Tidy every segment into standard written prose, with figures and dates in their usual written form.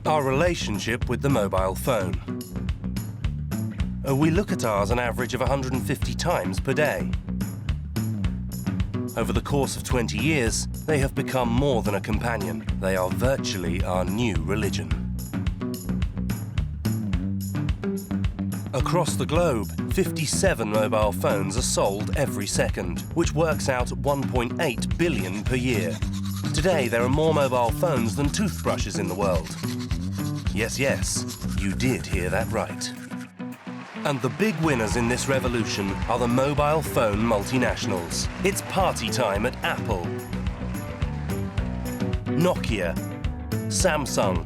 Our relationship with the mobile phone. We look at ours an average of 150 times per day. Over the course of 20 years, they have become more than a companion. They are virtually our new religion. Across the globe, 57 mobile phones are sold every second, which works out at 1.8 billion per year. Today, there are more mobile phones than toothbrushes in the world. Yes, yes, you did hear that right. And the big winners in this revolution are the mobile phone multinationals. It's party time at Apple, Nokia, Samsung,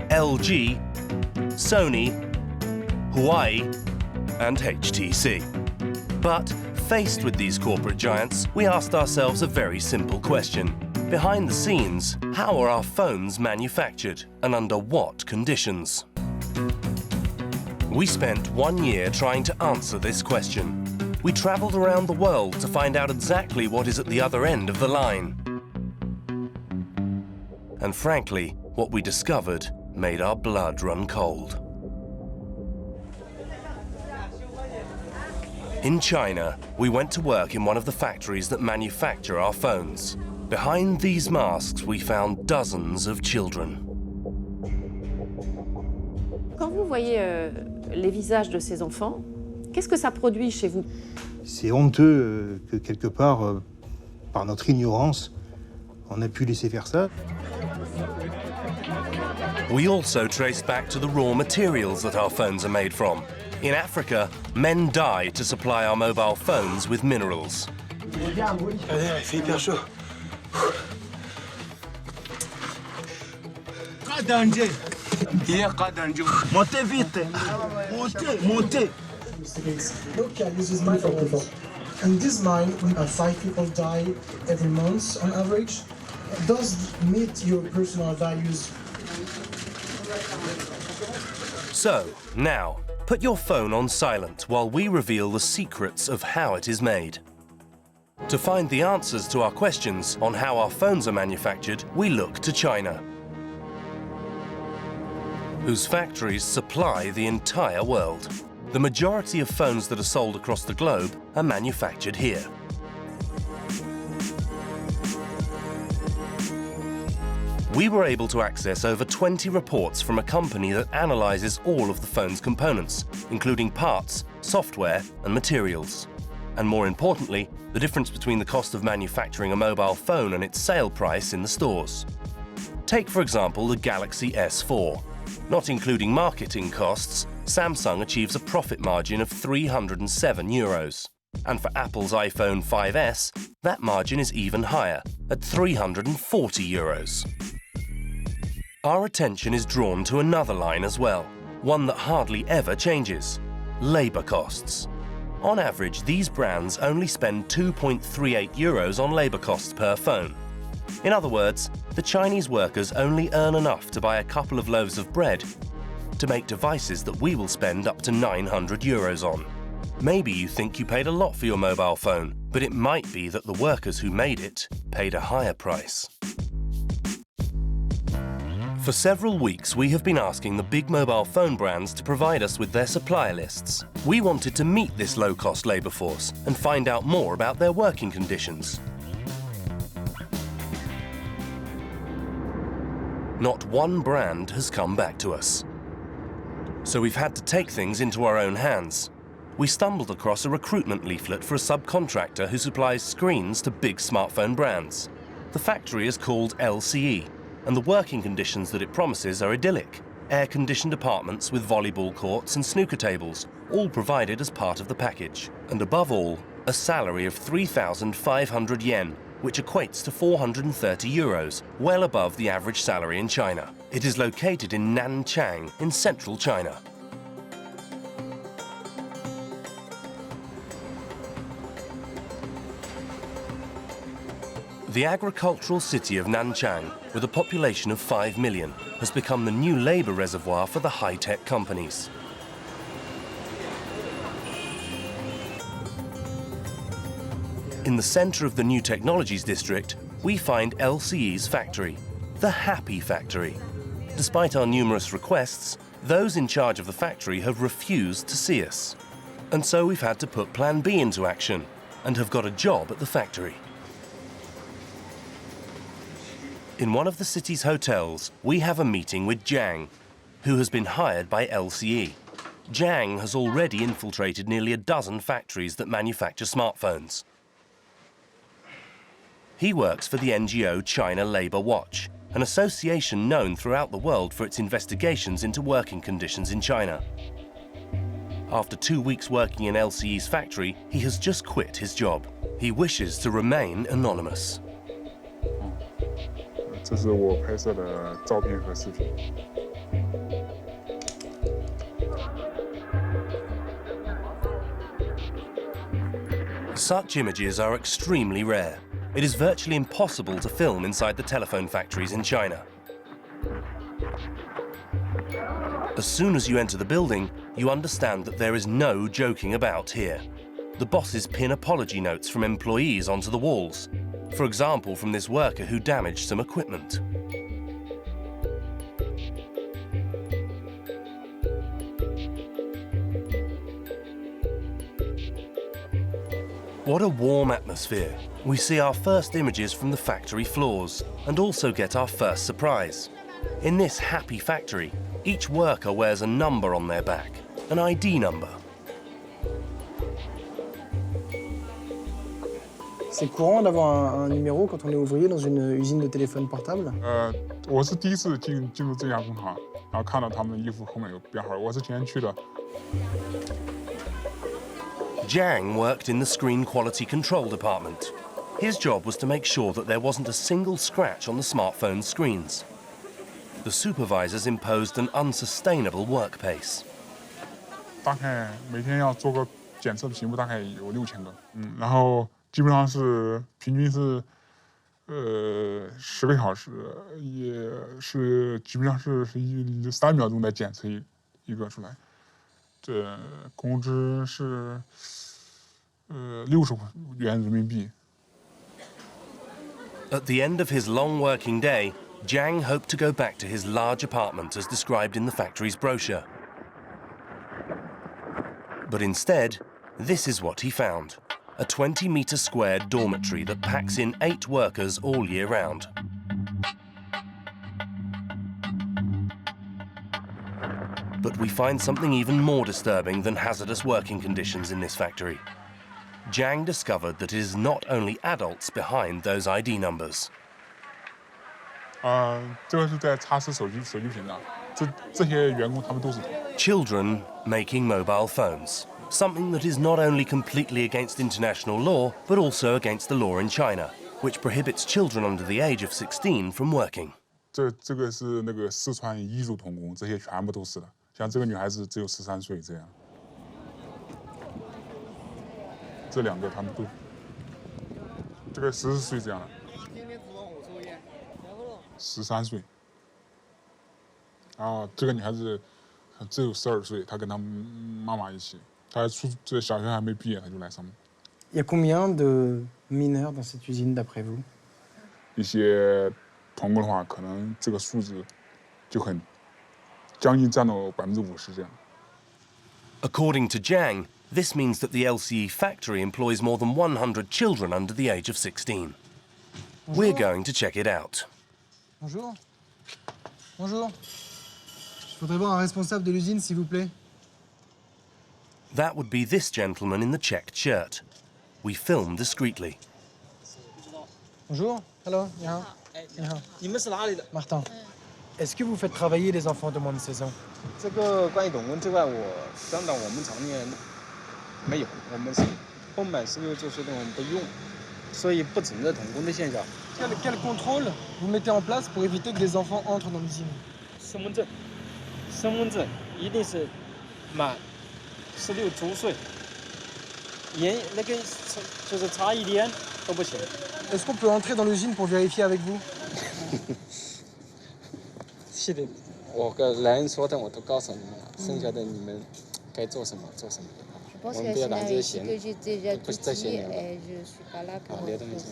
LG, Sony, Huawei, and HTC. But faced with these corporate giants, we asked ourselves a very simple question. Behind the scenes, how are our phones manufactured and under what conditions? We spent 1 year trying to answer this question. We traveled around the world to find out exactly what is at the other end of the line. And frankly, what we discovered made our blood run cold. In China, we went to work in one of the factories that manufacture our phones. Behind these masks, we found dozens of children. Quand vous voyez les visages de ces enfants, qu'est-ce que ça produit chez vous? C'est honteux que quelque part, par notre ignorance, on a pu laisser faire ça. We also traced back to the raw materials that our phones are made from. In Africa, men die to supply our mobile phones with minerals. Allez, il fait hyper chaud. Danger. Montez vite. Montez, montez. Nokia uses microphone. In this mine, 5 people die every month on average. Does it meet your personal values? So, now, put your phone on silent while we reveal the secrets of how it is made. To find the answers to our questions on how our phones are manufactured, we look to China, whose factories supply the entire world. The majority of phones that are sold across the globe are manufactured here. We were able to access over 20 reports from a company that analyzes all of the phone's components, including parts, software, and materials. And more importantly, the difference between the cost of manufacturing a mobile phone and its sale price in the stores. Take, for example, the Galaxy S4. Not including marketing costs, Samsung achieves a profit margin of €307. And for Apple's iPhone 5S, that margin is even higher, at €340. Our attention is drawn to another line as well, one that hardly ever changes: labour costs. On average, these brands only spend €2.38 on labour costs per phone. In other words, the Chinese workers only earn enough to buy a couple of loaves of bread to make devices that we will spend up to €900 on. Maybe you think you paid a lot for your mobile phone, but it might be that the workers who made it paid a higher price. For several weeks, we have been asking the big mobile phone brands to provide us with their supplier lists. We wanted to meet this low-cost labour force and find out more about their working conditions. Not one brand has come back to us. So we've had to take things into our own hands. We stumbled across a recruitment leaflet for a subcontractor who supplies screens to big smartphone brands. The factory is called LCE, and the working conditions that it promises are idyllic. Air-conditioned apartments with volleyball courts and snooker tables, all provided as part of the package. And above all, a salary of 3,500 yen, which equates to €430, well above the average salary in China. It is located in Nanchang, in central China. The agricultural city of Nanchang, with a population of 5 million, has become the new labour reservoir for the high-tech companies. In the centre of the new technologies district, we find LCE's factory, the Happy Factory. Despite our numerous requests, those in charge of the factory have refused to see us. And so we've had to put Plan B into action and have got a job at the factory. In one of the city's hotels, we have a meeting with Jiang, who has been hired by LCE. Jiang has already infiltrated nearly a dozen factories that manufacture smartphones. He works for the NGO China Labour Watch, an association known throughout the world for its investigations into working conditions in China. After 2 weeks working in LCE's factory, he has just quit his job. He wishes to remain anonymous. 这是我拍摄的照片和视频。 Such images are extremely rare. It is virtually impossible to film inside the telephone factories in China. As soon as you enter the building, you understand that there is no joking about here. The bosses pin apology notes from employees onto the walls. For example, from this worker who damaged some equipment. What a warm atmosphere. We see our first images from the factory floors and also get our first surprise. In this happy factory, each worker wears a number on their back, an ID number. C'est courant d'avoir un numéro quand on est ouvrier dans une usine de téléphone portable. 我是第一次进入这家工厂，然后看到他们的衣服后面有编号。我是前天去的。 Jiang worked in the screen quality control department. His job was to make sure that there wasn't a single scratch on the smartphone screens. The supervisors imposed an unsustainable work pace. 大概每天要做个检测的屏幕，大概有6000个。然后基本上是平均是10个小时，也是基本上是3秒钟来检测一个出来。这工资是60元人民币。 At the end of his long working day, Jiang hoped to go back to his large apartment as described in the factory's brochure. But instead, this is what he found: a 20-metre square dormitory that packs in 8 workers all year round. But we find something even more disturbing than hazardous working conditions in this factory. Jiang discovered that it is not only adults behind those ID numbers. 这个是在擦拭手机屏的，这些员工他们都是。 Children making mobile phones, something that is not only completely against international law, but also against the law in China, which prohibits children under the age of 16 from working. 这个是那个四川彝族童工，这些全部都是的。像这个女孩子只有13岁这样。这2个他们都，这个14岁这样的。13岁。然后这个女孩子只有12岁，她跟她妈妈一起，她这小学还没毕业，她就来上班。Il y a combien de mineurs dans cette usine d'après vous? 一些童工的话，可能这个数字就很将近占到50%这样。 According to Jiang, this means that the LCE factory employs more than 100 children under the age of 16. We're going to check it out. Bonjour. Bonjour. Je voudrais voir un responsable de l'usine, s'il vous plaît. That would be this gentleman in the checked shirt. We film discreetly. Bonjour. Hello. 你好。你好。你们是哪里的？ Martin. Est-ce que vous faites travailler les enfants de moins de 16 ans? 这个关于童工这块，相当我们厂里没有，我们是不满16周岁的我们不用，所以不存在童工的现象。Quel contrôle vous mettez en place pour éviter que des enfants entrent dans l'usine? 身份证一定是满16周岁，那个就是差一点都不行。Est-ce qu'on peut entrer dans l'usine pour vérifier avec vous? 是的，我跟人说的我都告诉你们了，剩下的你们该做什么做什么。我们不要打这些闲，不是在闲聊了。好，聊得没错，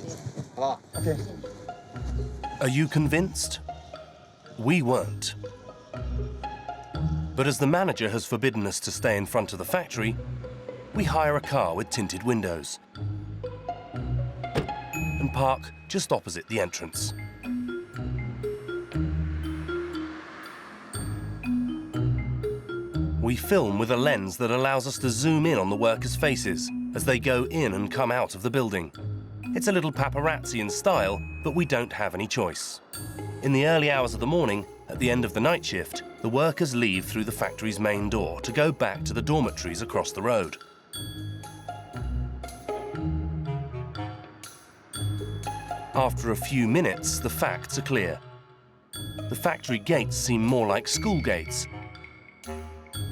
好吧 OK. Are you convinced? We weren't. But as the manager has forbidden us to stay in front of the factory, we hire a car with tinted windows and park just opposite the entrance. We film with a lens that allows us to zoom in on the workers' faces as they go in and come out of the building. It's a little paparazzi in style, but we don't have any choice. In the early hours of the morning, at the end of the night shift, the workers leave through the factory's main door to go back to the dormitories across the road. After a few minutes, the facts are clear. The factory gates seem more like school gates,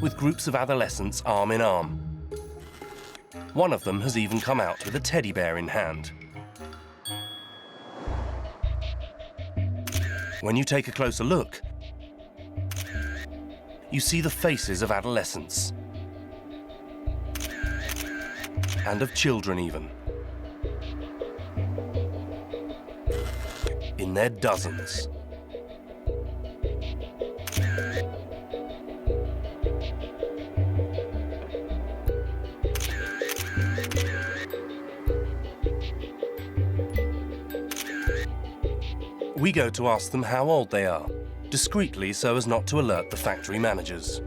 with groups of adolescents arm in arm. One of them has even come out with a teddy bear in hand. When you take a closer look, you see the faces of adolescents. And of children even. In their dozens. We go to ask them how old they are, discreetly so as not to alert the factory managers.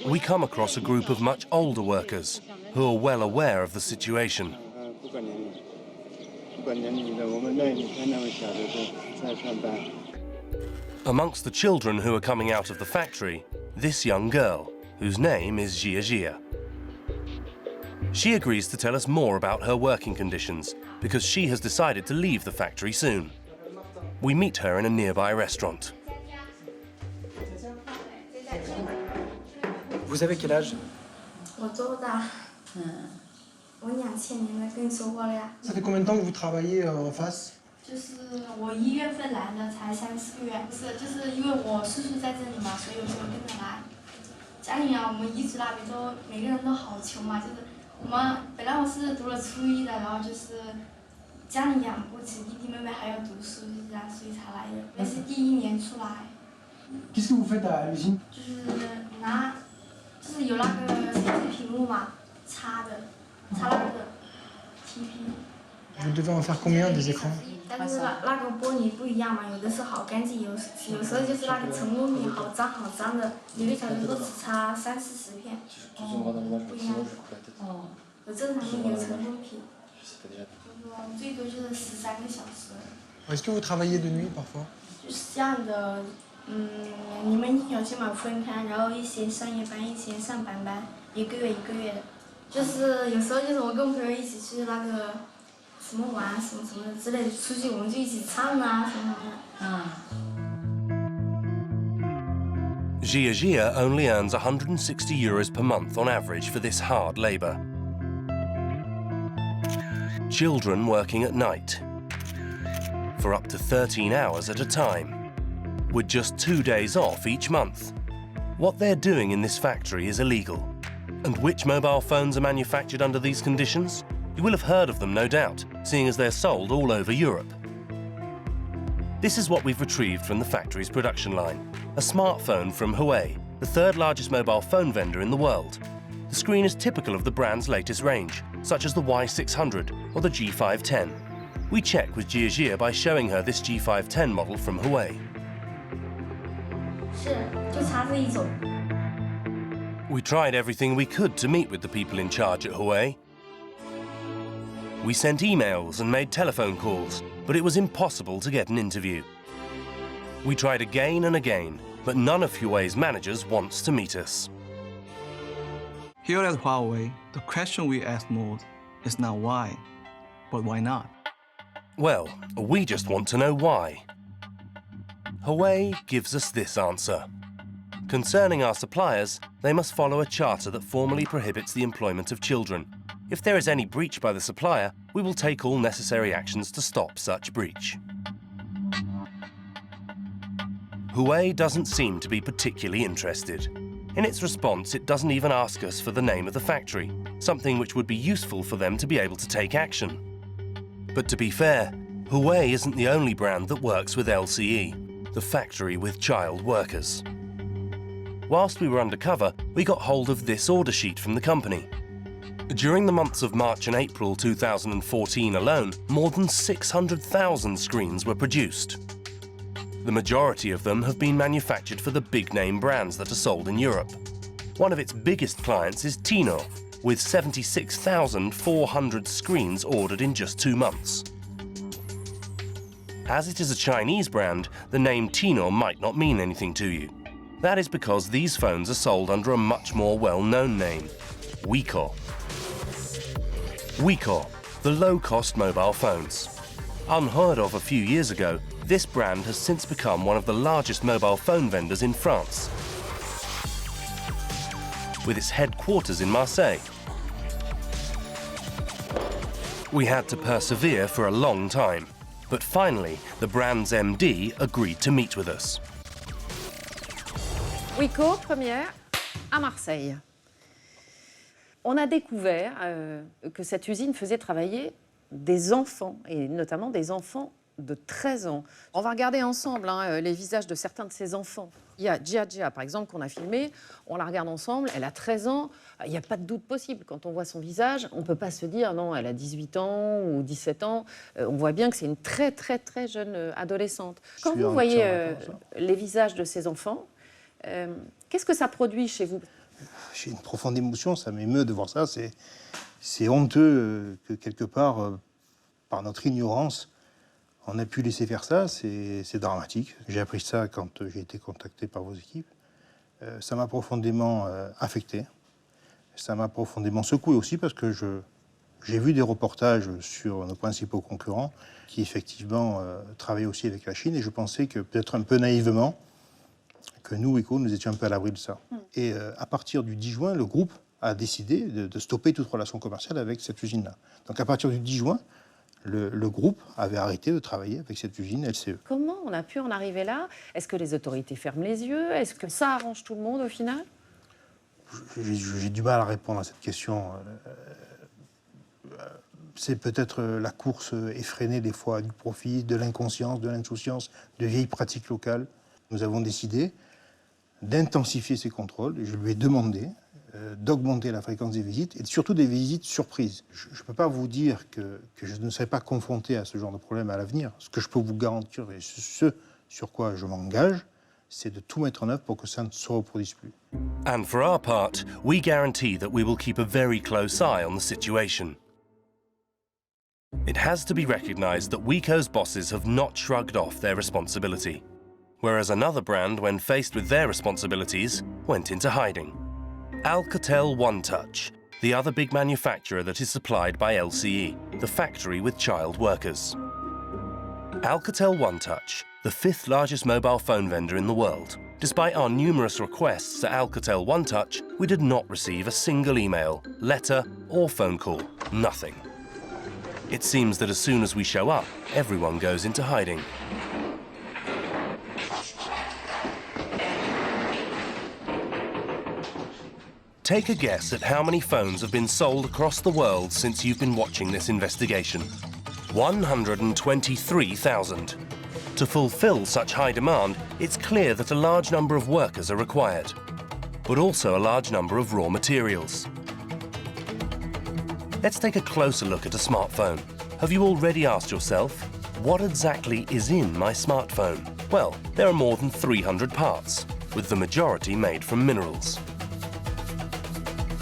We come across a group of much older workers who are well aware of the situation. Amongst the children who are coming out of the factory, this young girl, whose name is Jia Jia. She agrees to tell us more about her working conditions because she has decided to leave the factory soon. We meet her in a nearby restaurant. Vous avez quel âge? Ça fait combien de temps que vous travaillez en face? 就是我1月份来的，才3、4个月。就是因为我叔叔在这里嘛，所以我就跟着来。家里啊，我们彝族那边都每个人都好穷嘛，就是我们本来我是读了初一的，然后就是家里养不起弟弟妹妹还要读书，就是这样，所以才来的。也是第1年出来。Qu'est-ce que vous faites à l'usine? 就是有那个电视屏幕嘛，插那个 TP。Vous devez en faire combien des écrans? 但是那个玻璃不一样嘛，有的是好干净，有时候就是那个成功品好脏的，有的小时候只插30、40片，不一样。有正常的有成功品，最多就是13个小时。Est-ce que vous travaillez de nuit parfois? 就是这样的，你们有些嘛分开，然后一些上夜班，一些上班班，1个月1个月的，就是有时候就是我跟朋友一起去那个。 什么玩什么之类的，出去我们就一起唱啊什么的。Jia Jia only earns €160 per month on average for this hard labour. Children working at night for up to 13 hours at a time, with just 2 days off each month. What they're doing in this factory is illegal. And which mobile phones are manufactured under these conditions? You will have heard of them, no doubt, seeing as they're sold all over Europe. This is what we've retrieved from the factory's production line. A smartphone from Huawei, the third largest mobile phone vendor in the world. The screen is typical of the brand's latest range, such as the Y600 or the G510. We check with Jia Jia by showing her this G510 model from Huawei. 是，就差这一种。 We tried everything we could to meet with the people in charge at Huawei. We sent emails and made telephone calls, but it was impossible to get an interview. We tried again and again, but none of Huawei's managers wants to meet us. Here at Huawei, the question we ask most is not why, but why not? Well, we just want to know why. Huawei gives us this answer. Concerning our suppliers, they must follow a charter that formally prohibits the employment of children. If there is any breach by the supplier, we will take all necessary actions to stop such breach. Huawei doesn't seem to be particularly interested. In its response, it doesn't even ask us for the name of the factory, something which would be useful for them to be able to take action. But to be fair, Huawei isn't the only brand that works with LCE, the factory with child workers. Whilst we were undercover, we got hold of this order sheet from the company. During the months of March and April 2014 alone, more than 600,000 screens were produced. The majority of them have been manufactured for the big-name brands that are sold in Europe. One of its biggest clients is Tino, with 76,400 screens ordered in just 2 months. As it is a Chinese brand, the name Tino might not mean anything to you. That is because these phones are sold under a much more well-known name, Wiko. Wiko, the low-cost mobile phones. Unheard of a few years ago, this brand has since become one of the largest mobile phone vendors in France, with its headquarters in Marseille. We had to persevere for a long time, but finally, the brand's MD agreed to meet with us. Wiko, première, à Marseille. On a découvert que cette usine faisait travailler des enfants, et notamment des enfants de 13 ans. On va regarder ensemble les visages de certains de ces enfants. Il y a Jia, par exemple, qu'on a filmé. On la regarde ensemble, elle a 13 ans. Il n'y a pas de doute possible. Quand on voit son visage, on ne peut pas se dire non, elle a 18 ans ou 17 ans. On voit bien que c'est une très, très, très jeune adolescente. Quand vous voyez les visages de ces enfants, qu'est-ce que ça produit chez vous? J'ai une profonde émotion, ça m'émeut de voir ça. C'est honteux que quelque part, par notre ignorance, on a pu laisser faire ça. C'est dramatique. J'ai appris ça quand j'ai été contacté par vos équipes. Ça m'a profondément affecté. Ça m'a profondément secoué aussi parce que j'ai vu des reportages sur nos principaux concurrents qui effectivement travaillaient aussi avec la Chine et je pensais que peut-être un peu naïvement que nous, Wiko, nous étions un peu à l'abri de ça. Et à partir du 10 juin, le groupe a décidé de stopper toute relation commerciale avec cette usine-là. Donc à partir du 10 juin, le groupe avait arrêté de travailler avec cette usine LCE. Comment on a pu en arriver là? Est-ce que les autorités ferment les yeux? Est-ce que ça arrange tout le monde au final? J'ai du mal à répondre à cette question. C'est peut-être la course effrénée des fois du profit, de l'inconscience, de l'insouciance, de vieilles pratiques locales. Nous avons décidé d'intensifier ces contrôles et je lui ai demandé d'augmenter la fréquence des visites et surtout des visites surprises. Je ne peux pas vous dire que je ne serai pas confronté à ce genre de problème à l'avenir. Ce que je peux vous garantir et ce sur quoi je m'engage, c'est de tout mettre en œuvre pour que ça ne se reproduise plus. And for our part, we guarantee that we will keep a very close eye on the situation. It has to be recognized that Wiko's bosses have not shrugged off their responsibility, whereas another brand, when faced with their responsibilities, went into hiding. Alcatel One Touch, the other big manufacturer that is supplied by LCE, the factory with child workers. Alcatel One Touch, the 5th largest mobile phone vendor in the world. Despite our numerous requests at Alcatel One Touch, we did not receive a single email, letter or phone call, nothing. It seems that as soon as we show up, everyone goes into hiding. Take a guess at how many phones have been sold across the world since you've been watching this investigation. 123,000. To fulfill such high demand, it's clear that a large number of workers are required, but also a large number of raw materials. Let's take a closer look at a smartphone. Have you already asked yourself, what exactly is in my smartphone? Well, there are more than 300 parts, with the majority made from minerals.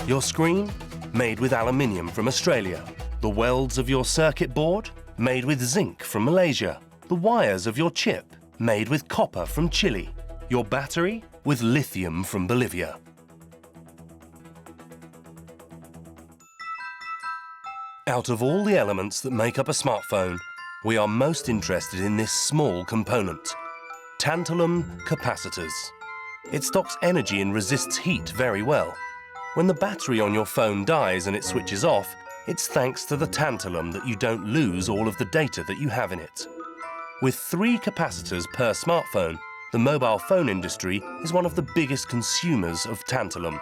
Your screen? Made with aluminium from Australia. The welds of your circuit board? Made with zinc from Malaysia. The wires of your chip? made with copper from Chile. Your battery with lithium from Bolivia. Out of all the elements that make up a smartphone, we are most interested in this small component, tantalum capacitors. It stocks energy and resists heat very well. When the battery on your phone dies and it switches off, it's thanks to the tantalum that you don't lose all of the data that you have in it. With 3 capacitors per smartphone, the mobile phone industry is one of the biggest consumers of tantalum.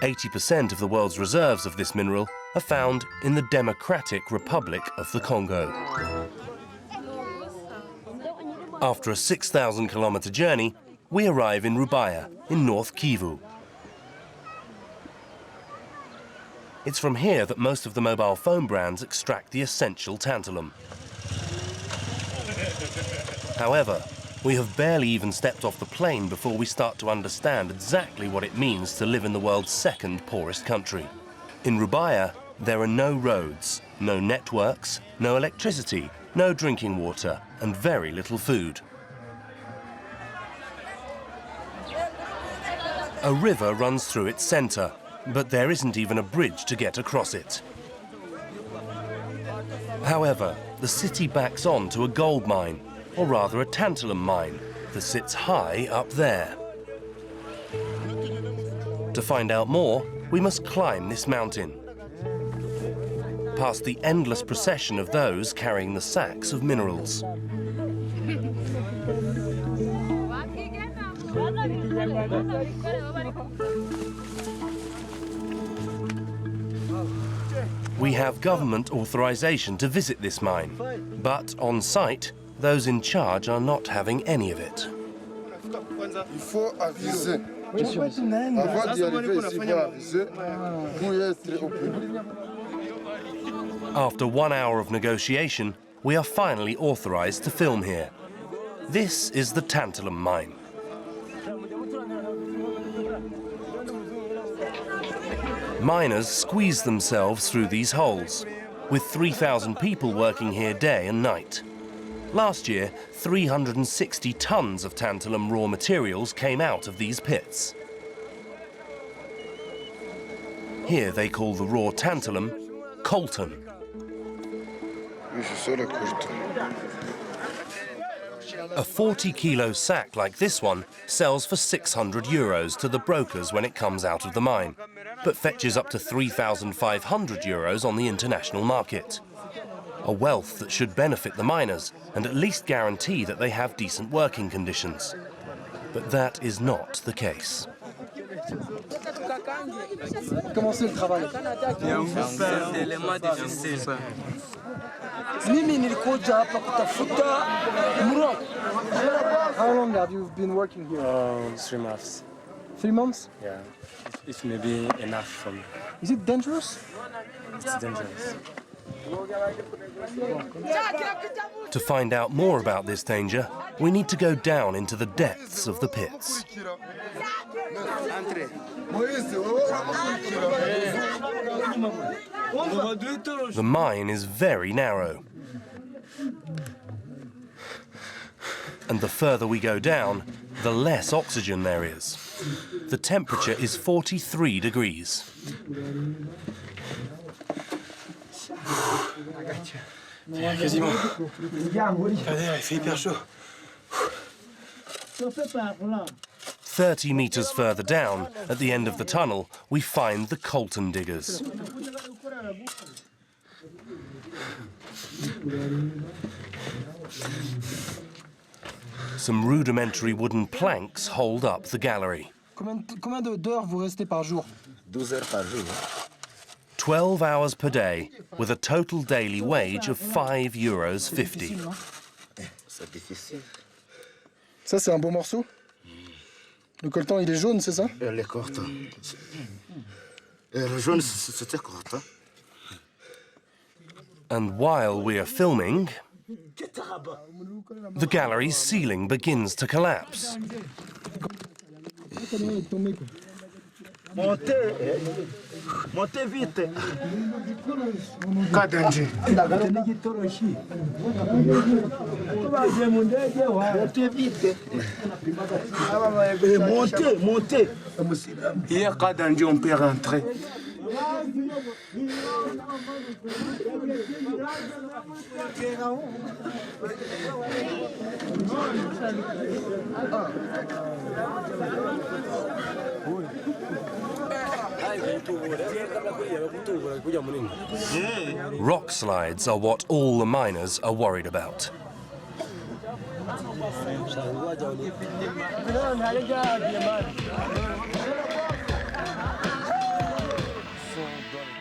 80% of the world's reserves of this mineral are found in the Democratic Republic of the Congo. After a 6,000-kilometer journey, we arrive in Rubaya, in North Kivu. It's from here that most of the mobile phone brands extract the essential tantalum. However, we have barely even stepped off the plane before we start to understand exactly what it means to live in the world's second poorest country. In Rubaya, there are no roads, no networks, no electricity, no drinking water, and very little food. A river runs through its center, but there isn't even a bridge to get across it. However, the city backs on to a gold mine, or rather a tantalum mine, that sits high up there. To find out more, we must climb this mountain, past the endless procession of those carrying the sacks of minerals. We have government authorization to visit this mine, but on site, those in charge are not having any of it. Il faut aviser. Avant d'y arriver ici, il faut aviser pour être au public. After 1 hour of negotiation, we are finally authorized to film here. This is the tantalum mine. Miners squeeze themselves through these holes, with 3,000 people working here day and night. Last year, 360 tons of tantalum raw materials came out of these pits. Here they call the raw tantalum coltan. A 40-kilo sack like this one sells for 600 euros to the brokers when it comes out of the mine, but fetches up to 3,500 euros on the international market. A wealth that should benefit the miners and at least guarantee that they have decent working conditions. But that is not the case. Comment c'est le travail? How long have you been working here? 3 months. 3 months? Yeah, it may be enough for me. Is it dangerous? It's dangerous. To find out more about this danger, we need to go down into the depths of the pits. The mine is very narrow. And the further we go down, the less oxygen there is. The temperature is 43 degrees. Quasiment. Regardez, il fait hyper chaud. 30 meters further down, at the end of the tunnel, we find the coltan diggers. Some rudimentary wooden planks hold up the gallery. Combien d'heures vous restez par jour? 12 heures par jour. 12 hours per day, with a total daily wage of €5.50. C'est difficile. Ça, c'est un beau morceau? Le coltan, il est jaune, c'est ça? Le coltan. Le jaune, c'était coltan. And while we are filming, the gallery's ceiling begins to collapse. Montez vite. Cas danger. Montez vite. Montez, montez. Il y a cas danger, on peut rentrer. Rock slides are what all the miners are worried about.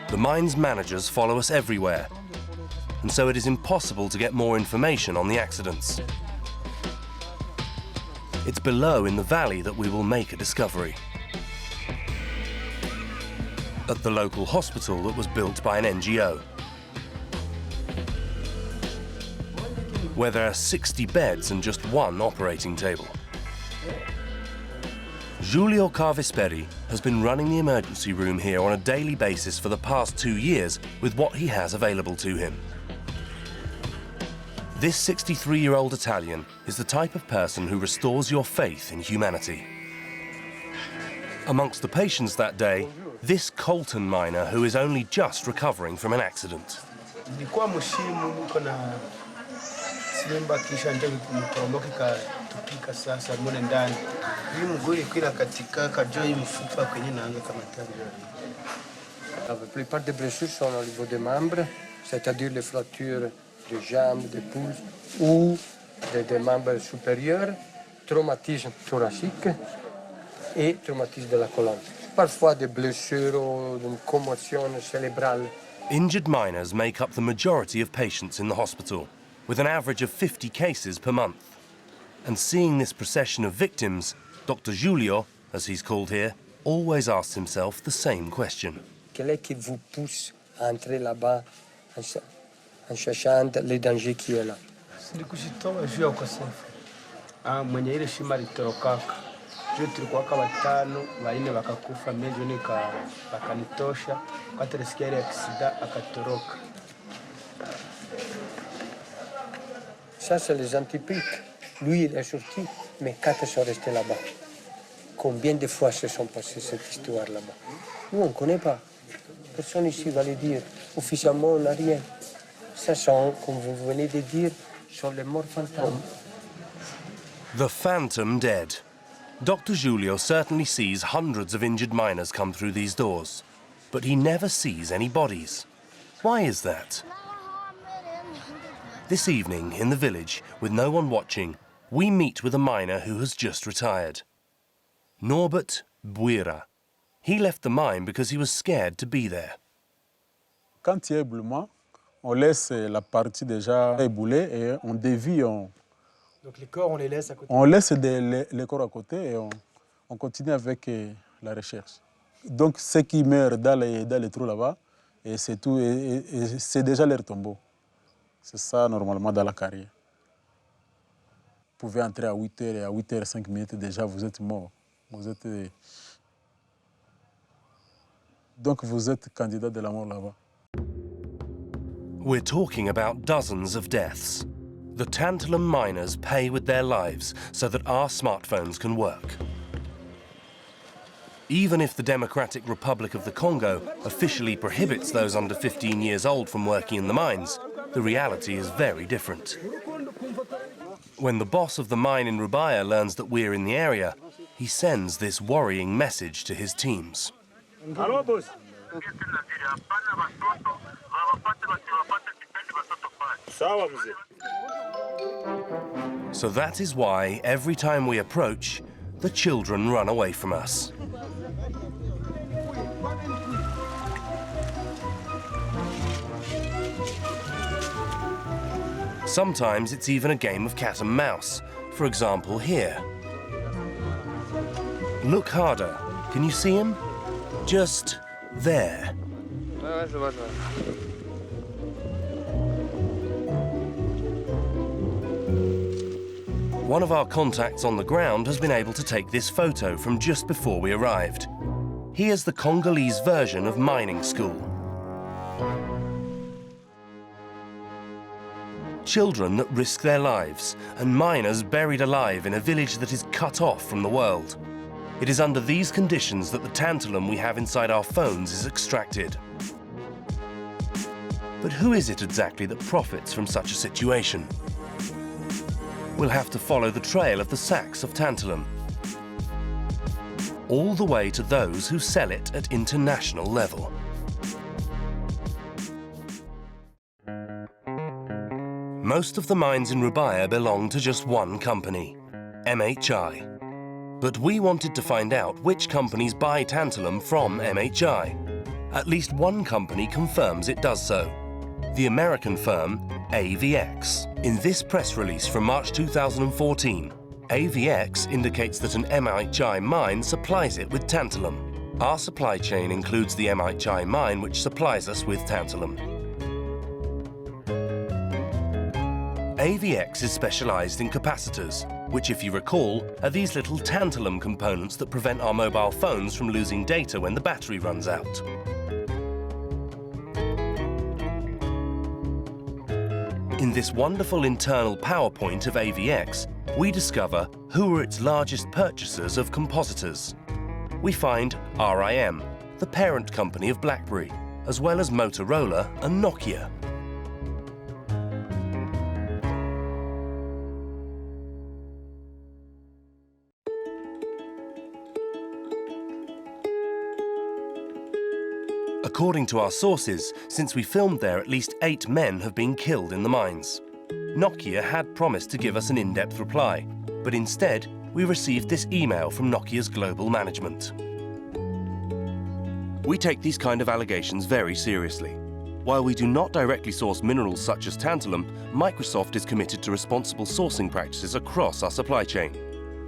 The mine's managers follow us everywhere, and so it is impossible to get more information on the accidents. It's below in the valley that we will make a discovery. At the local hospital that was built by an NGO, where there are 60 beds and just one operating table. Giulio Carvisperi has been running the emergency room here on a daily basis for the past 2 years with what he has available to him. This 63-year-old Italian is the type of person who restores your faith in humanity. Amongst the patients that day, this coltan miner who is only just recovering from an accident. La plupart des blessures sont au niveau des membres, c'est-à-dire les fractures des jambes, des pouces ou des membres supérieurs, traumatisme thoracique et traumatisme de la colonne. Parfois des blessures ou une commotion cérébrale. Injured miners make up the majority of patients in the hospital, with an average of 50 cases per month. And seeing this procession of victims, Dr. Giulio, as he's called here, always asks himself the same question. Quel est qui vous pousse à entrer là-bas en cherchant les dangers qui est là? Silikujitoa juu ya ukosefu. Mwenye ile shima litorokaka. Juu tulikuwa kama 5, 4 wakakufa, mimi wakanitosha. Wakati nisikia ile aksida akatoroka. Ça, c'est les antipiques. Lui, il est sorti, mais 4 sont restés là-bas. Combien de fois se sont passées cette histoire là-bas? Nous, on ne connaît pas. Personne ici va le dire. Officiellement, on n'a rien. Ça sont, comme vous venez de dire, sont les morts fantômes. The phantom dead. Dr. Giulio certainly sees hundreds of injured miners come through these doors, but he never sees any bodies. Why is that? This evening, in the village, with no one watching, we meet with a miner who has just retired. Norbert Buira. He left the mine because he was scared to be there. Quand il y a éboulement, on laisse la partie déjà ébouler et on dévie. Donc les corps, on les laisse à côté. On laisse les corps à côté et on continue avec la recherche. Donc ceux qui meurent dans les trous là-bas, et c'est tout, et c'est déjà leur tombeau. C'est ça normalement dans la carrière. Vous pouvez entrer à 8h et à 8h05 déjà vous êtes mort. Donc vous êtes candidat de la mort là-bas. We're talking about dozens of deaths. The tantalum miners pay with their lives so that our smartphones can work. Even if the Democratic Republic of the Congo officially prohibits those under 15 years old from working in the mines, the reality is very different. When the boss of the mine in Rubaya learns that we're in the area, he sends this worrying message to his teams. Hello, boss. So that is why every time we approach, the children run away from us. Sometimes it's even a game of cat and mouse. For example, here. Look harder. Can you see him? Just there. One of our contacts on the ground has been able to take this photo from just before we arrived. Here's the Congolese version of mining school. Children that risk their lives, and miners buried alive in a village that is cut off from the world. It is under these conditions that the tantalum we have inside our phones is extracted. But who is it exactly that profits from such a situation? We'll have to follow the trail of the sacks of tantalum, all the way to those who sell it at international level. Most of the mines in Rubaya belong to just one company, MHI. But we wanted to find out which companies buy tantalum from MHI. At least one company confirms it does so, the American firm AVX. In this press release from March 2014, AVX indicates that an MHI mine supplies it with tantalum. Our supply chain includes the MHI mine which supplies us with tantalum. AVX is specialised in capacitors, which, if you recall, are these little tantalum components that prevent our mobile phones from losing data when the battery runs out. In this wonderful internal PowerPoint of AVX, we discover who are its largest purchasers of compositors. We find RIM, the parent company of BlackBerry, as well as Motorola and Nokia. According to our sources, since we filmed there, at least 8 men have been killed in the mines. Nokia had promised to give us an in-depth reply, but instead, we received this email from Nokia's global management. We take these kind of allegations very seriously. While we do not directly source minerals such as tantalum, Microsoft is committed to responsible sourcing practices across our supply chain.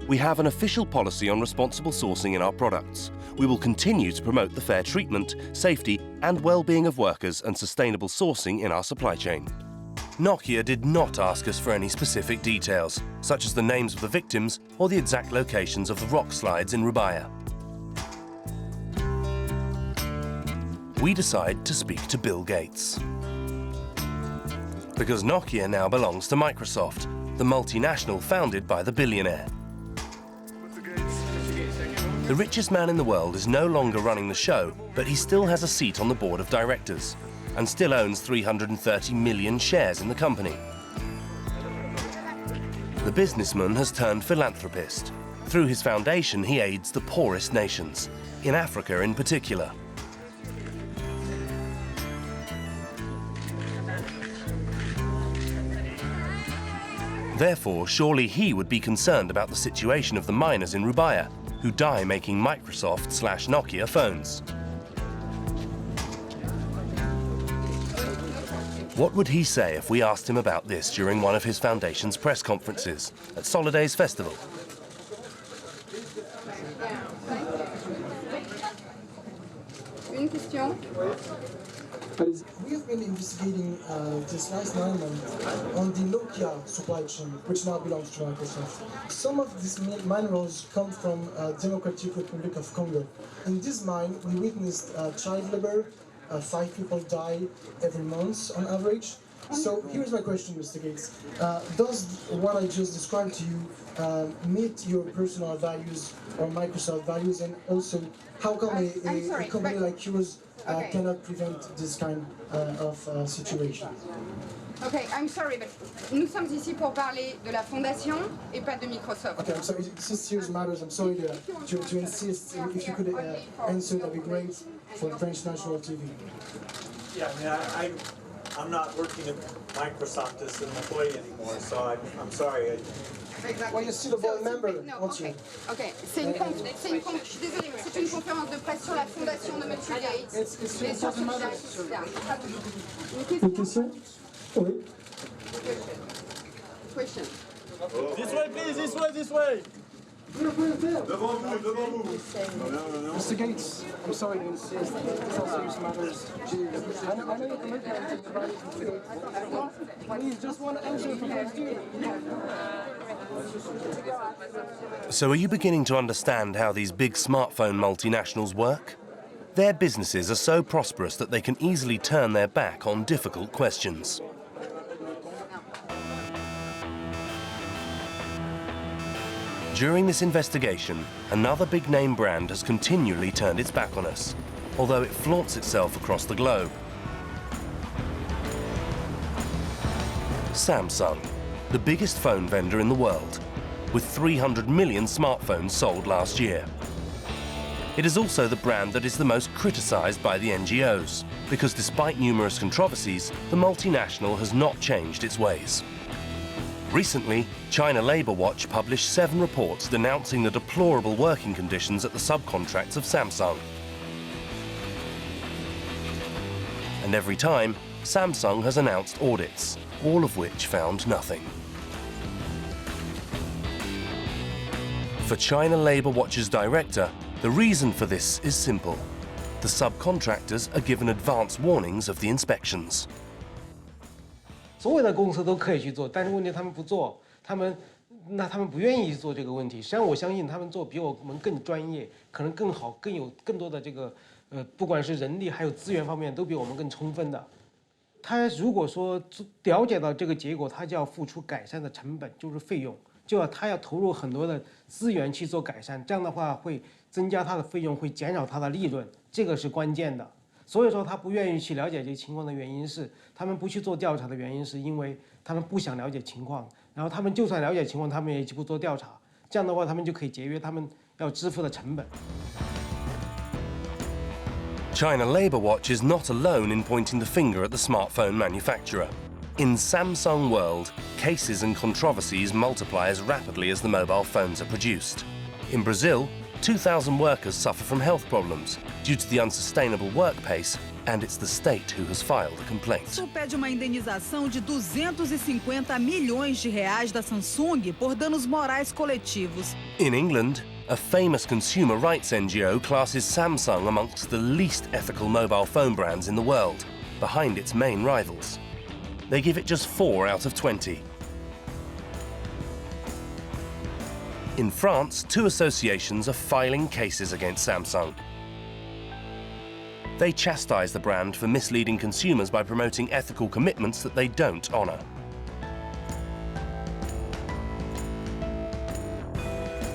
We have an official policy on responsible sourcing in our products. We will continue to promote the fair treatment, safety, and well-being of workers and sustainable sourcing in our supply chain. Nokia did not ask us for any specific details, such as the names of the victims or the exact locations of the rock slides in Rubaya. We decide to speak to Bill Gates. Because Nokia now belongs to Microsoft, the multinational founded by the billionaire. The richest man in the world is no longer running the show, but he still has a seat on the board of directors and still owns 330 million shares in the company. The businessman has turned philanthropist. Through his foundation, he aids the poorest nations, in Africa in particular. Therefore, surely he would be concerned about the situation of the miners in Rubaya, who die making Microsoft/Nokia phones. What would he say if we asked him about this during one of his foundation's press conferences at Solidays Festival? Une question. We have been investigating this last 9 months on the Nokia supply chain, which now belongs to Microsoft. Some of these minerals come from Democratic Republic of Congo. In this mine, we witnessed child labor. 5 people die every month on average. So here's my question, Mr. Gates. Does what I just described to you meet your personal values or Microsoft values? And also, how come a company like yours cannot prevent this kind of situation? Okay, I'm sorry, but nous sommes ici pour parler de la fondation et pas de Microsoft. Okay, I'm sorry, this serious matters. I'm sorry to insist. If you could answer, that'd be great for French national TV. Yeah, I mean, I'm not working at Microsoft as an employee anymore, so I'm sorry. Well, you're still a board member, aren't you? Ok, je suis désolée, c'est une conférence de presse sur la fondation de M. Gates. Et sur Une question? Oui. Question. This way, please, this way. Devant vous. Mr. Gates, I'm sorry to insist. These are serious matters. I know you're committed to the right. Please, just one answer from us. So are you beginning to understand how these big smartphone multinationals work? Their businesses are so prosperous that they can easily turn their back on difficult questions. During this investigation, another big-name brand has continually turned its back on us, although it flaunts itself across the globe. Samsung, the biggest phone vendor in the world, with 300 million smartphones sold last year. It is also the brand that is the most criticized by the NGOs, because despite numerous controversies, the multinational has not changed its ways. Recently, China Labour Watch published 7 reports denouncing the deplorable working conditions at the subcontracts of Samsung. And every time, Samsung has announced audits, all of which found nothing. For China Labour Watch's director, the reason for this is simple. The subcontractors are given advance warnings of the inspections. 所有的公司都可以去做，但是问题他们不做，他们不愿意去做这个问题。实际上，我相信他们做比我们更专业，可能更好，更有更多的这个不管是人力还有资源方面，都比我们更充分的。他如果说了解到这个结果，他就要付出改善的成本，就是费用，他要投入很多的资源去做改善，这样的话会增加他的费用，会减少他的利润，这个是关键的。 所以说，他不愿意去了解这个情况的原因是，他们不去做调查的原因是因为他们不想了解情况，然后他们就算了解情况，他们也不做调查，这样的话，他们就可以节约他们要支付的成本。 China Labour Watch is not alone in pointing the finger at the smartphone manufacturer. In Samsung world, cases and controversies multiply as rapidly as the mobile phones are produced. In Brazil, 2,000 workers suffer from health problems due to the unsustainable work pace, and it's the state who has filed a complaint. O pede uma indenização de 250 milhões de reais da Samsung por danos morais coletivos. In England, a famous consumer rights NGO classes Samsung amongst the least ethical mobile phone brands in the world, behind its main rivals. They give it just 4 out of 20. In France, 2 associations are filing cases against Samsung. They chastise the brand for misleading consumers by promoting ethical commitments that they don't honour.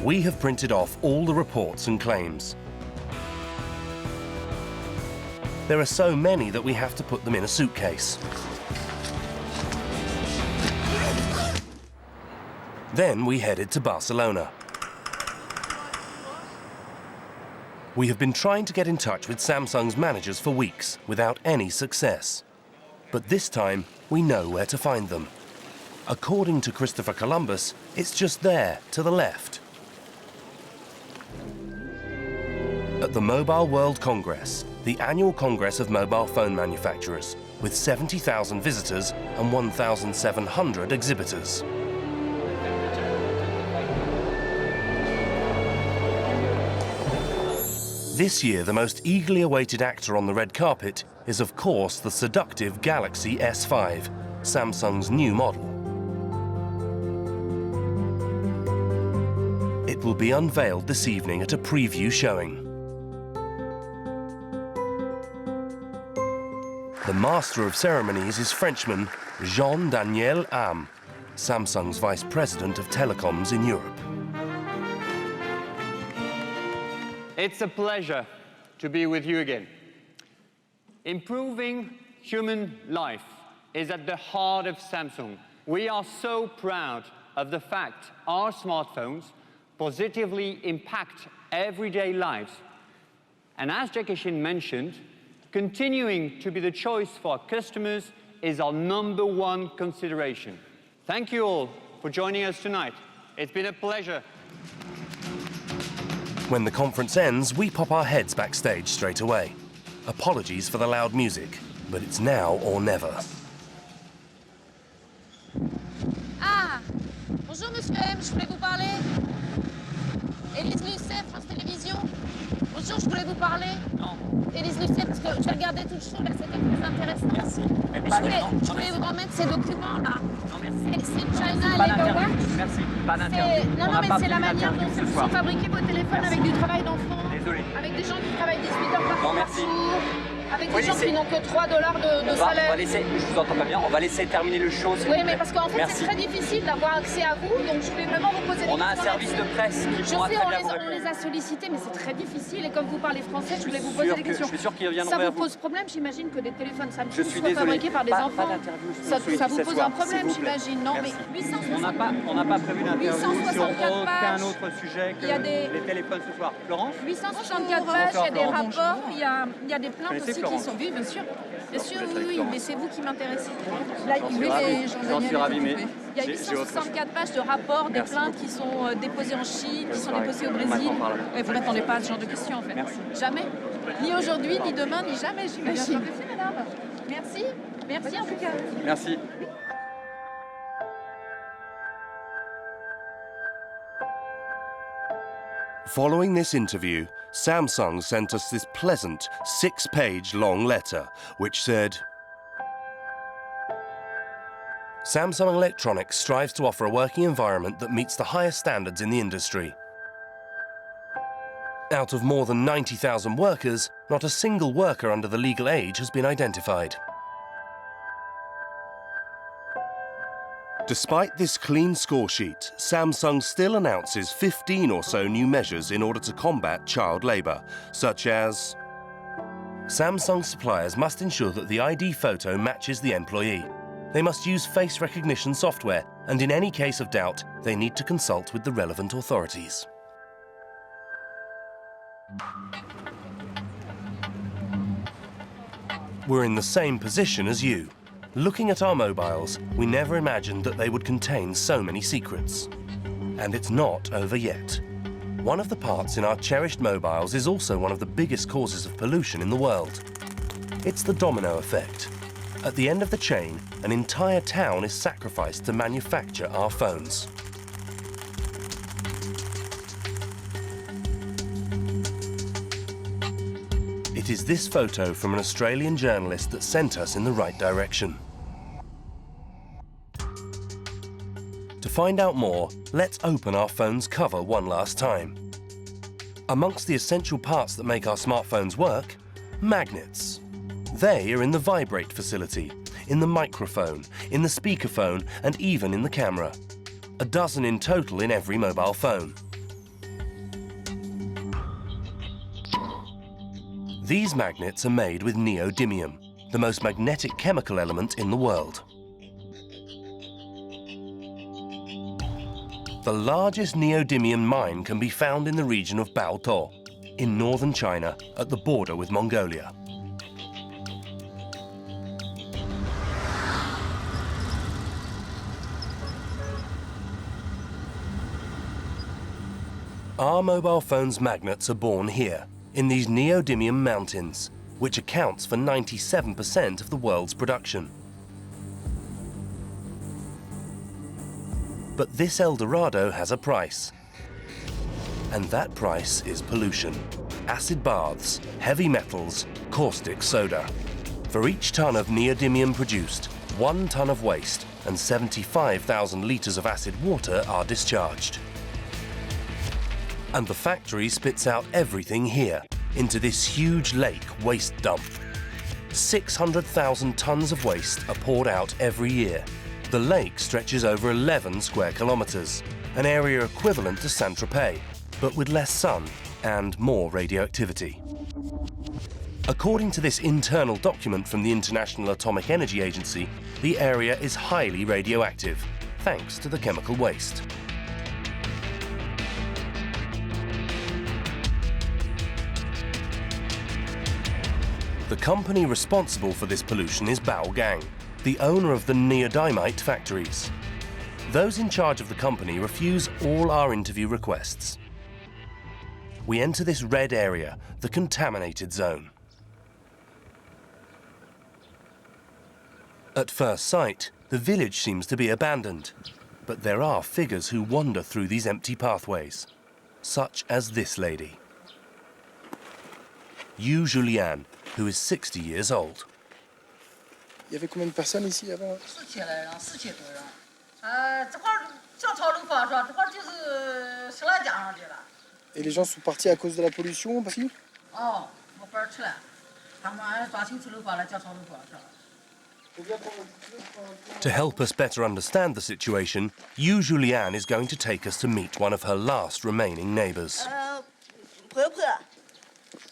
We have printed off all the reports and claims. There are so many that we have to put them in a suitcase. Then we headed to Barcelona. We have been trying to get in touch with Samsung's managers for weeks without any success. But this time, we know where to find them. According to Christopher Columbus, it's just there, to the left. At the Mobile World Congress, the annual Congress of mobile phone manufacturers, with 70,000 visitors and 1,700 exhibitors. This year, the most eagerly awaited actor on the red carpet is, of course, the seductive Galaxy S5, Samsung's new model. It will be unveiled this evening at a preview showing. The master of ceremonies is Frenchman Jean-Daniel Am, Samsung's vice president of telecoms in Europe. It's a pleasure to be with you again. Improving human life is at the heart of Samsung. We are so proud of the fact our smartphones positively impact everyday lives. And as Jekishin mentioned, continuing to be the choice for our customers is our #1 consideration. Thank you all for joining us tonight. It's been a pleasure. When the conference ends, we pop our heads backstage straight away. Apologies for the loud music, but it's now or never. Ah, bonjour monsieur M, je voulais vous parler. Élise Lucet, France Télévisions. Bonjour. jour, je voulais vous parler. Non. Élise Lucienne, parce que je regardais tout le show, là, c'était très intéressant. Merci. Je voulais vous remettre ces documents-là. Non, merci. C'est China Labor Work. Merci. Pas d'interview. Non, mais c'est la manière dont sont fabriqués vos téléphones avec du travail d'enfant. Désolé. Avec des gens qui travaillent 18 heures par jour. Non, merci. Avec des gens qui n'ont que $3 de salaire. On va laisser, je vous entends pas bien, on va laisser terminer le show. Oui, mais parce qu'en fait, c'est très difficile d'avoir accès à vous, donc je voulais vraiment vous poser des questions. On a un service de presse qui pourra très bien vous répondre. On les a sollicités, mais c'est très difficile. Et comme vous parlez français, je voulais vous poser des questions. Je suis sûr qu'ils reviendront Ça vers vous vous. pose problème, j'imagine, que des téléphones Samsung Je suis soient désolé. fabriqués par des enfants. Pas d'interview. Ça vous pose un problème, j'imagine. Non, mais on n'a pas prévu d'interview sur 864 aucun pages. autre sujet que les téléphones ce soir. Florence 864 pages, il y a des rapports, il y a des plaintes aussi qui sont vues, bien sûr. Bien sûr, oui, mais c'est vous qui m'intéressez. Là, J'en suis ravi, mais il y a 864 pages de rapports, des plaintes qui sont déposées en Chine, qui sont déposées au Brésil. Ouais, vous n'attendez pas à ce genre de questions, en fait. Merci. Jamais. Ni aujourd'hui, ni demain, ni jamais, j'imagine. Merci. Merci en tout cas. Merci. Following this interview, Samsung sent us this pleasant 6-page long letter, which said, Samsung Electronics strives to offer a working environment that meets the highest standards in the industry. Out of more than 90,000 workers, not a single worker under the legal age has been identified. Despite this clean score sheet, Samsung still announces 15 or so new measures in order to combat child labour, such as Samsung suppliers must ensure that the ID photo matches the employee. They must use face recognition software, and in any case of doubt, they need to consult with the relevant authorities. We're in the same position as you. Looking at our mobiles, we never imagined that they would contain so many secrets. And it's not over yet. One of the parts in our cherished mobiles is also one of the biggest causes of pollution in the world. It's the domino effect. At the end of the chain, an entire town is sacrificed to manufacture our phones. It is this photo from an Australian journalist that sent us in the right direction. To find out more, let's open our phone's cover one last time. Amongst the essential parts that make our smartphones work, magnets. They are in the vibrate facility, in the microphone, in the speakerphone, and even in the camera. A dozen in total in every mobile phone. These magnets are made with neodymium, the most magnetic chemical element in the world. The largest neodymium mine can be found in the region of Baotou, in northern China, at the border with Mongolia. Our mobile phones' magnets are born here, in these neodymium mountains, which accounts for 97% of the world's production. But this El Dorado has a price. And that price is pollution. Acid baths, heavy metals, caustic soda. For each ton of neodymium produced, 1 ton of waste and 75,000 litres of acid water are discharged. And the factory spits out everything here into this huge lake waste dump. 600,000 tons of waste are poured out every year. The lake stretches over 11 square kilometres, an area equivalent to Saint-Tropez, but with less sun and more radioactivity. According to this internal document from the International Atomic Energy Agency, the area is highly radioactive, thanks to the chemical waste. The company responsible for this pollution is Baotou, the owner of the neodymite factories. Those in charge of the company refuse all our interview requests. We enter this red area, the contaminated zone. At first sight, the village seems to be abandoned, but there are figures who wander through these empty pathways, such as this lady. Yu Julian, who is 60 years old. Il y avait combien de personnes ici avant? Et les gens sont partis à cause de la pollution aussi? To help us better understand the situation, Yu Julian is going to take us to meet one of her last remaining neighbours. 婆婆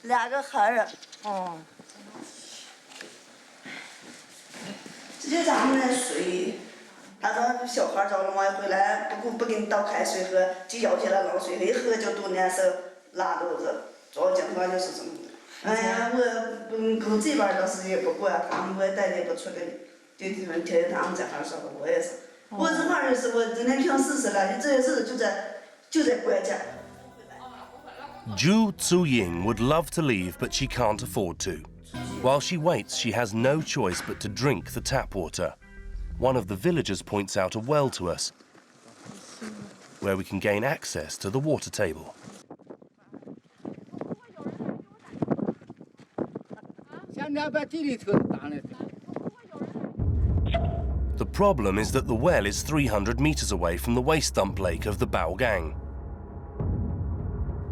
，2个孩儿。哦。这就咱们的水，那种小孩早上晚回来不给你倒开水喝，就舀起来冷水，一喝就肚难受、拉肚子，主要情况就是这么的。哎呀，我这边倒是也不管，他们我也带也不出来，就天天他们在那说的，我也是。我这块儿是我今天平试试了，你这些事就在关键。 Zhu Zuying would love to leave, but she can't afford to. While she waits, she has no choice but to drink the tap water. One of the villagers points out a well to us, where we can gain access to the water table. The problem is that the well is 300 meters away from the waste dump lake of the Baogang.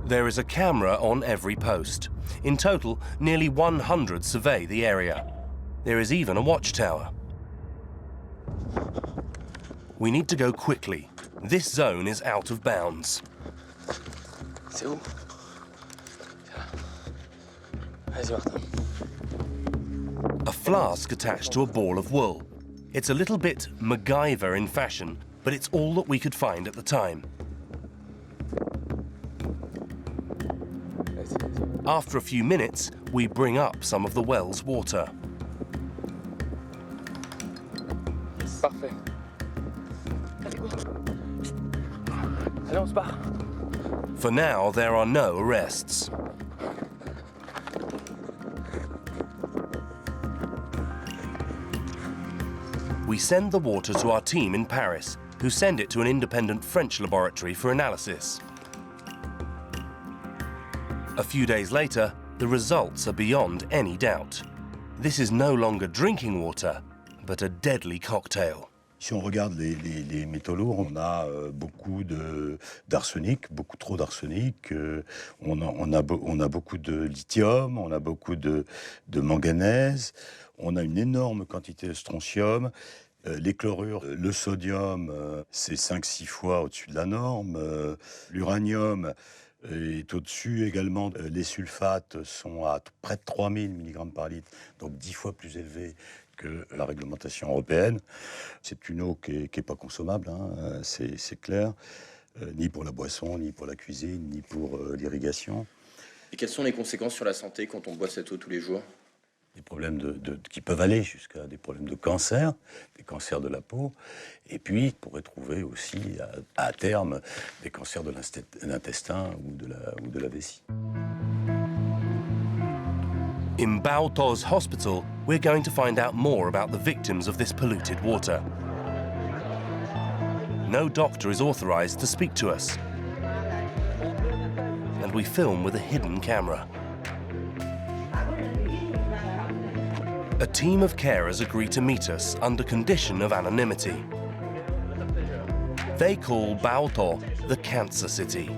There is a camera on every post. In total, nearly 100 survey the area. There is even a watchtower. We need to go quickly. This zone is out of bounds. C'est où? Vas-y, Martin. A flask attached to a ball of wool. It's a little bit MacGyver in fashion, but it's all that we could find at the time. After a few minutes, we bring up some of the well's water. Parfait. Allez, on se barre. For now, there are no arrests. We send the water to our team in Paris, who send it to an independent French laboratory for analysis. A few days later, the results are beyond any doubt. This is no longer drinking water, but a deadly cocktail. Si on regarde les métaux lourds, on a beaucoup d'arsenic, beaucoup trop d'arsenic, on a beaucoup de lithium, on a beaucoup de manganèse, on a une énorme quantité de strontium. Les chlorures, le sodium, c'est 5-6 fois au-dessus de la norme. L'uranium est au-dessus également. Les sulfates sont à près de 3000 mg par litre, donc 10 fois plus élevés que la réglementation européenne. C'est une eau qui est pas consommable, hein, c'est clair, ni pour la boisson, ni pour la cuisine, ni pour l'irrigation. Et quelles sont les conséquences sur la santé quand on boit cette eau tous les jours? Des problèmes qui peuvent aller jusqu'à des problèmes de cancer, des cancers de la peau, et puis on pourrait trouver aussi à terme des cancers de l'intestin ou de la vessie. In Baotou's hospital, we're going to find out more about the victims of this polluted water. No doctor is authorized to speak to us, and we film with a hidden camera. A team of carers agree to meet us under condition of anonymity. They call Baotou the Cancer City.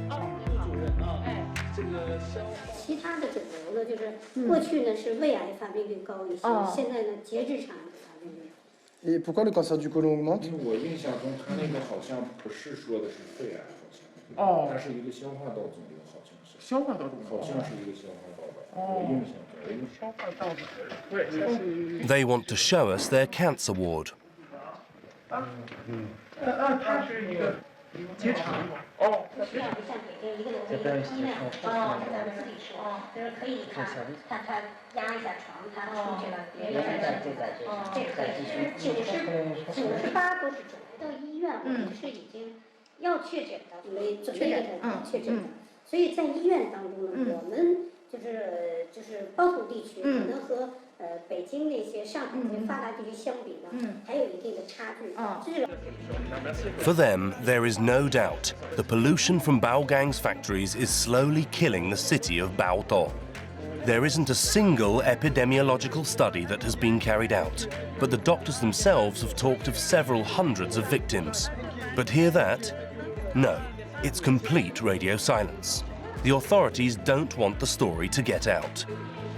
其他的肿瘤呢，就是过去呢是胃癌发病率高一些，现在呢结直肠癌发病率。Et pourquoi le cancer du côlon augmente? 我印象中他那个好像不是说的是肺癌，好像，它是一个消化道肿瘤，好像是。消化道肿瘤。好像是一个消化道吧，我印象中。 They want to show us their cancer ward. 它是一个结肠哦，需要像给这一个楼的一个方面它在自己说就是可以看它压一下床，它出去了，别人这可以98都是肿瘤。到医院我们是已经要确诊的，没准备的确诊的，所以在医院当中呢，我们。 就是包头地区可能和北京那些上海那些发达地区相比呢，还有一定的差距。For them, there is no doubt the pollution from Baogang's factories is slowly killing the city of Baotou. There isn't a single epidemiological study that has been carried out, but the doctors themselves have talked of several hundreds of victims. But hear that? No, it's complete radio silence. The authorities don't want the story to get out.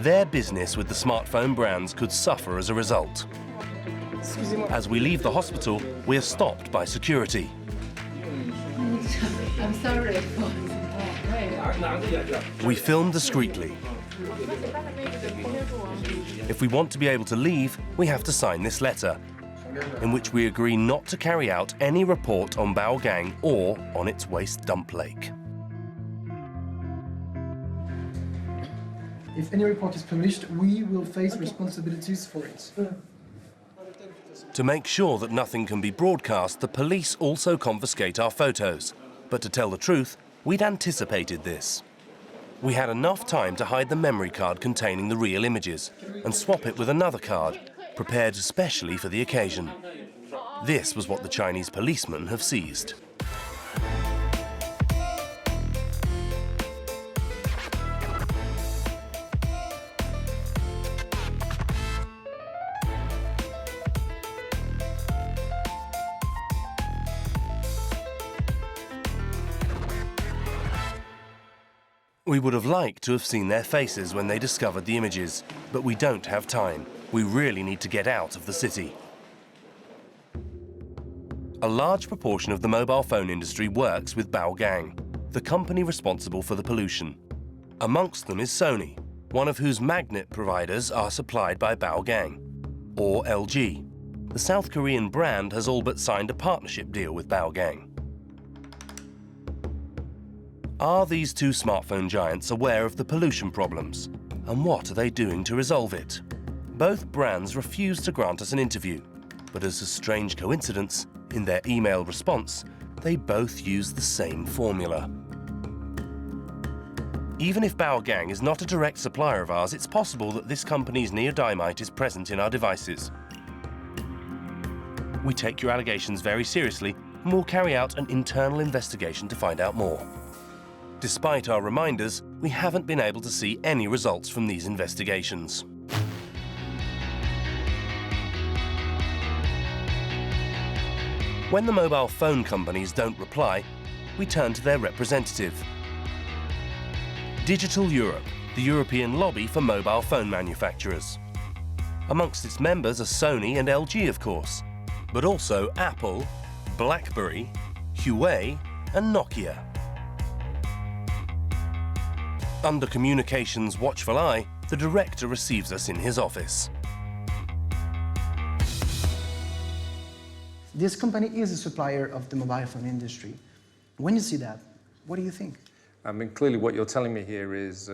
Their business with the smartphone brands could suffer as a result. As we leave the hospital, we are stopped by security. I'm sorry. We film discreetly. If we want to be able to leave, we have to sign this letter, in which we agree not to carry out any report on Baotou or on its waste dump lake. If any report is published, we will face responsibilities for it. To make sure that nothing can be broadcast, the police also confiscate our photos. But to tell the truth, we'd anticipated this. We had enough time to hide the memory card containing the real images and swap it with another card, prepared especially for the occasion. This was what the Chinese policemen have seized. We would have liked to have seen their faces when they discovered the images, but we don't have time. We really need to get out of the city. A large proportion of the mobile phone industry works with Baotou, the company responsible for the pollution. Amongst them is Sony, one of whose magnet providers are supplied by Baotou, or LG. The South Korean brand has all but signed a partnership deal with Baotou. Are these two smartphone giants aware of the pollution problems? And what are they doing to resolve it? Both brands refuse to grant us an interview, but as a strange coincidence, in their email response, they both use the same formula. Even if Baotou is not a direct supplier of ours, it's possible that this company's neodymium is present in our devices. We take your allegations very seriously and will carry out an internal investigation to find out more. Despite our reminders, we haven't been able to see any results from these investigations. When the mobile phone companies don't reply, we turn to their representative. Digital Europe, the European lobby for mobile phone manufacturers. Amongst its members are Sony and LG, of course, but also Apple, BlackBerry, Huawei and Nokia. Under Communications' watchful eye, the director receives us in his office. This company is a supplier of the mobile phone industry. When you see that, what do you think? I mean, clearly what you're telling me here is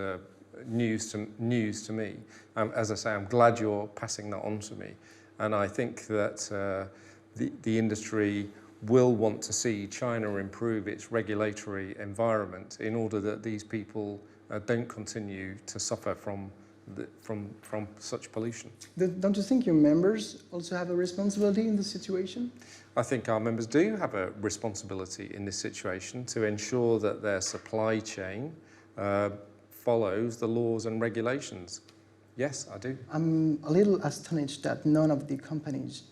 news to me. As I say, I'm glad you're passing that on to me. And I think that the industry will want to see China improve its regulatory environment in order that these people don't continue to suffer from such pollution. Don't you think your members also have a responsibility in this situation? I think our members do have a responsibility in this situation to ensure that their supply chain follows the laws and regulations. Yes, I do. I'm a little astonished that none of the companies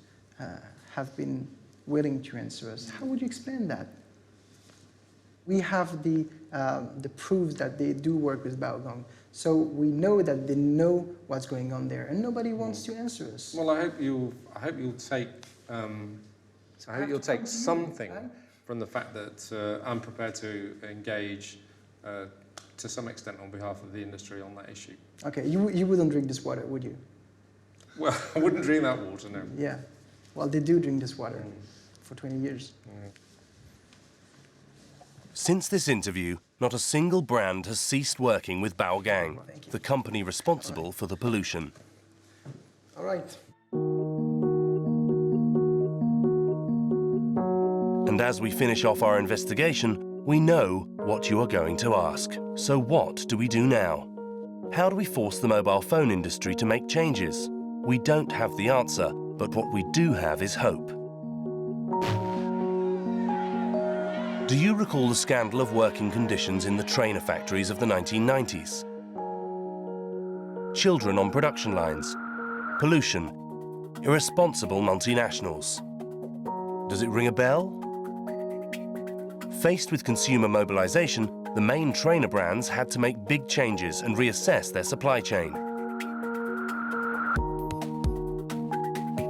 have been willing to answer us. How would you explain that? We have the proofs that they do work with Baotou, so we know that they know what's going on there, and nobody wants to answer us. Well, I hope you'll take something from the fact that I'm prepared to engage to some extent on behalf of the industry on that issue. Okay, you wouldn't drink this water, would you? Well, I wouldn't drink that water, no. Yeah, well, they do drink this water for 20 years. Since this interview, not a single brand has ceased working with Baotou, the company responsible for the pollution. All right. And as we finish off our investigation, we know what you are going to ask. So what do we do now? How do we force the mobile phone industry to make changes? We don't have the answer, but what we do have is hope. Do you recall the scandal of working conditions in the trainer factories of the 1990s? children on production lines, pollution, irresponsible multinationals. Does it ring a bell? Faced with consumer mobilization, the main trainer brands had to make big changes and reassess their supply chain.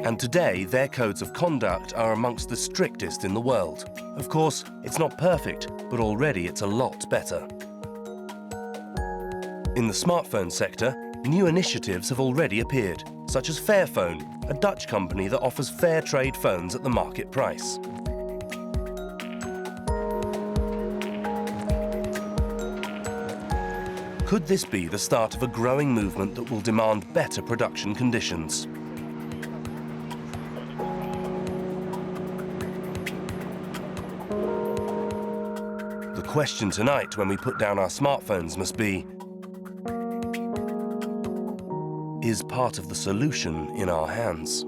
And today, their codes of conduct are amongst the strictest in the world. Of course, it's not perfect, but already it's a lot better. In the smartphone sector, new initiatives have already appeared, such as Fairphone, a Dutch company that offers fair trade phones at the market price. Could this be the start of a growing movement that will demand better production conditions? The question tonight when we put down our smartphones must be, is part of the solution in our hands?